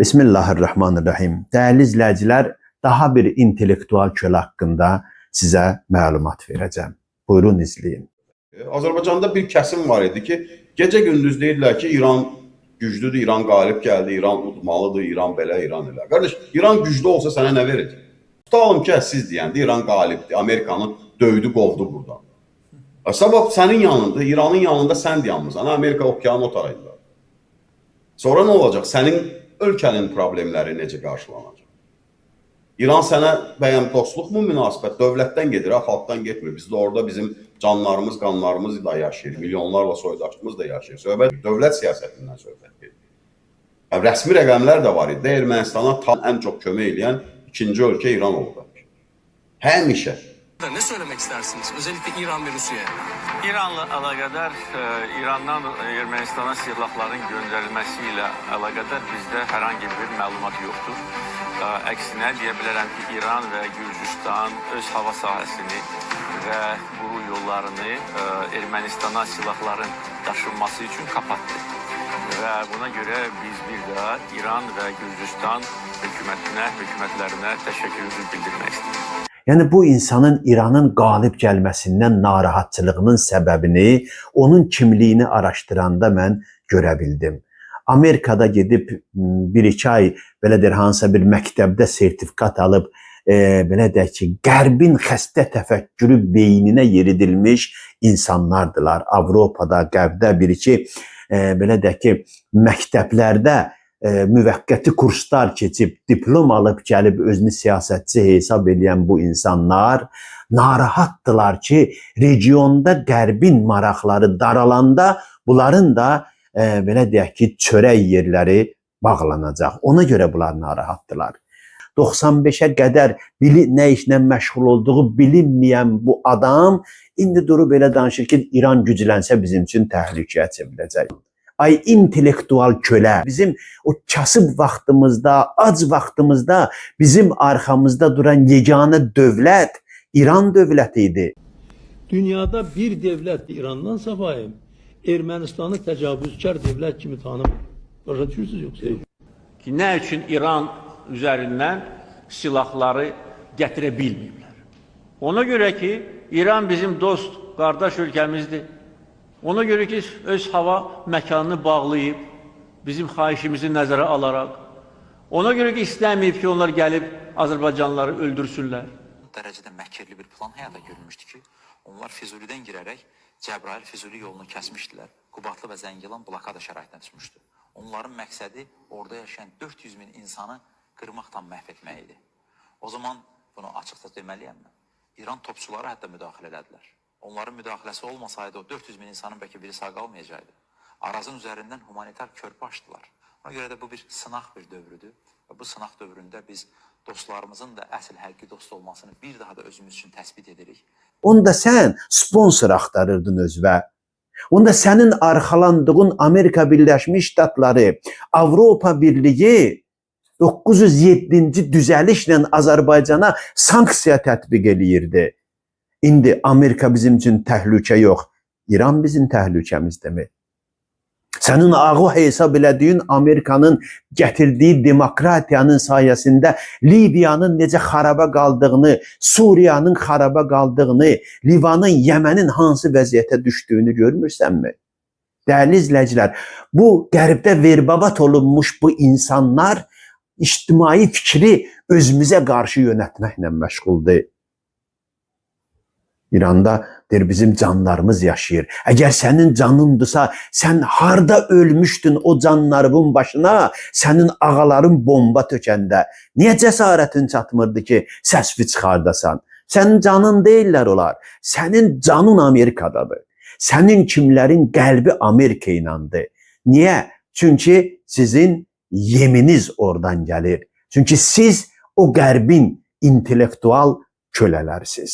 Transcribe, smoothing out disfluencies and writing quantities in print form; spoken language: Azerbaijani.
Bismillahirrahmanirrahim. Değerli izləyicilər, daha bir intellektual kölə haqqında sizə məlumat verəcəm. Buyurun izləyin. Azərbaycanda bir kəsim var idi ki, gecə gündüz deyirlər ki, İran güclüdür, İran qalib gəldi, İran udmalıdır, İran belə, İran elə. Qardaş, İran güclü olsa sənə nə verəcək? Tutalım ki, siz deyəndə İran qalibdir, Amerikanı döydü, qovdu buradan. Sabah sənin yanında, İranın yanında sən dayanmısan, Amerika okyanı o tarafında. Sonra nə olacaq? Sənin ölkənin problemləri necə qarşılanacaq? İran sənə bəyəm dostluqmu münasibət? Dövlətdən gedir, xalqdan getmir. Biz də orada bizim canlarımız, qanlarımız da yaşayır. Milyonlarla soydaşımız da yaşayır. Söhbət dövlət siyasətindən söhbət gedir. Rəsmi rəqəmlər də var idi. Ermənistana ən çox kömək edən ikinci ölkə İran oldu. Həmişə. Ne söylemek istersiniz? Özellikle İran ve Rusya'ya. İranla alakadar İrandan Ermenistan'a silahların gönderilmesiyle alakadar bizde herhangi bir məlumat yoktur. Əksinə deyə bilərəm ki, İran və Gürcüstan öz hava sahəsini və quru yollarını Ermənistana silahların daşınması üçün kapattı. Və buna görə biz bir daha İran və Gürcüstan hökumətlərinə təşəkkürümüzü bildirmək istəyirik. Yəni bu insanın İranın qalib gəlməsindən narahatçılığının səbəbini, onun kimliyini araşdıranda mən görə bildim. Amerikada gedib 1-2 ay belə deyir hansısa bir məktəbdə sertifikat alıb belə deyək ki, Qərbin xəstə təfəkkürü beyninə yeridilmiş insanlardılar. Avropada, Qərbdə 1-2 belə deyək ki, məktəblərdə müvəqqəti kurslar keçib, diplom alıb gəlib özünü siyasətçi hesab edən bu insanlar narahatdılar ki, regionda Qərbin maraqları daralanda bunların da belə deyək ki, çörək yerləri bağlanacaq. Ona görə bunlar narahatdılar. 95'e qədər nə işlə məşğul olduğu bilinməyən bu adam indi durub elə danışır ki, İran güclənsə bizim üçün təhlükəyə çevriləcək. Ay intellektual kölə, bizim o kasıb vaxtımızda, ac vaxtımızda bizim arxamızda duran yeganə dövlət İran dövləti idi. Dünyada bir devlet İran'dan savayım, Ermənistanı təcavüzkar devlet kimi tanımır. Başa düşürsünüz yoksa? Ki, nə üçün İran üzərindən silahları gətirə bilməyiblər? Ona görə ki, İran bizim dost, qardaş ölkəmizdir. Ona görə ki, öz hava məkanını bağlayıb, bizim xahişimizi nəzərə alaraq, ona görə ki, istəməyib ki, onlar gəlib Azərbaycanlıları öldürsünlər. Dərəcədə məkirli bir plan həyata görülmüşdü ki, onlar Füzulidən girərək Cəbrayıl-Füzuli yolunu kəsmişdilər. Qubadlı və Zəngilan blokada şəraitinə düşmüşdü. Onların məqsədi orada yaşayan 400 min insanı qırmaqdan məhv etmək idi. O zaman bunu açıqda deməliyəm mən. İran topçuları hətta müdaxilə elədilər. Onların müdaxiləsi olmasaydı o 400 min insanın bəlkə biri sağ qalmayacaqdı. Arazın üzərindən humanitar körpü açdılar. Ona görə də bu bir sınaq bir dövrüdür. Və bu sınaq dövründə biz dostlarımızın da əsl həqiqi dost olmasını bir daha da özümüz üçün təsbit edirik. Onda sən sponsor axtarırdın özünə. Onda sənin arxalandığın Amerika Birləşmiş Ştatları, Avropa Birliyi 907-ci düzəlişlə Azərbaycana sanksiya tətbiq eləyirdi. İndi Amerika bizim üçün təhlükə yox, İran bizim təhlükəmizdimi? Sənin ağı hesab elədiyin Amerikanın gətirdiyi demokratiyanın sayəsində Libiyanın necə xaraba qaldığını, Suriyanın xaraba qaldığını, Livanın, Yəmənin hansı vəziyyətə düşdüyünü görmürsənmi? Dəyərli izləyicilər, bu qərbdə verbabat olunmuş bu insanlar ictimai fikri özümüzə qarşı yönətməklə məşğuldur. İranda bizim canlarımız yaşayır. Əgər sənin canındırsa, sən harda ölmüşdün o canlarımın başına, sənin ağaların bomba tökəndə? Niyə cəsarətin çatmırdı ki, səsvi çıxardasan? Sənin canın deyirlər olar. Sənin canın Amerikadadır. Sənin kimlərin qəlbi Amerika inandı. Niyə? Çünki sizin yeminiz oradan gəlir. Çünki siz o qərbin intellektual kölələrsiniz.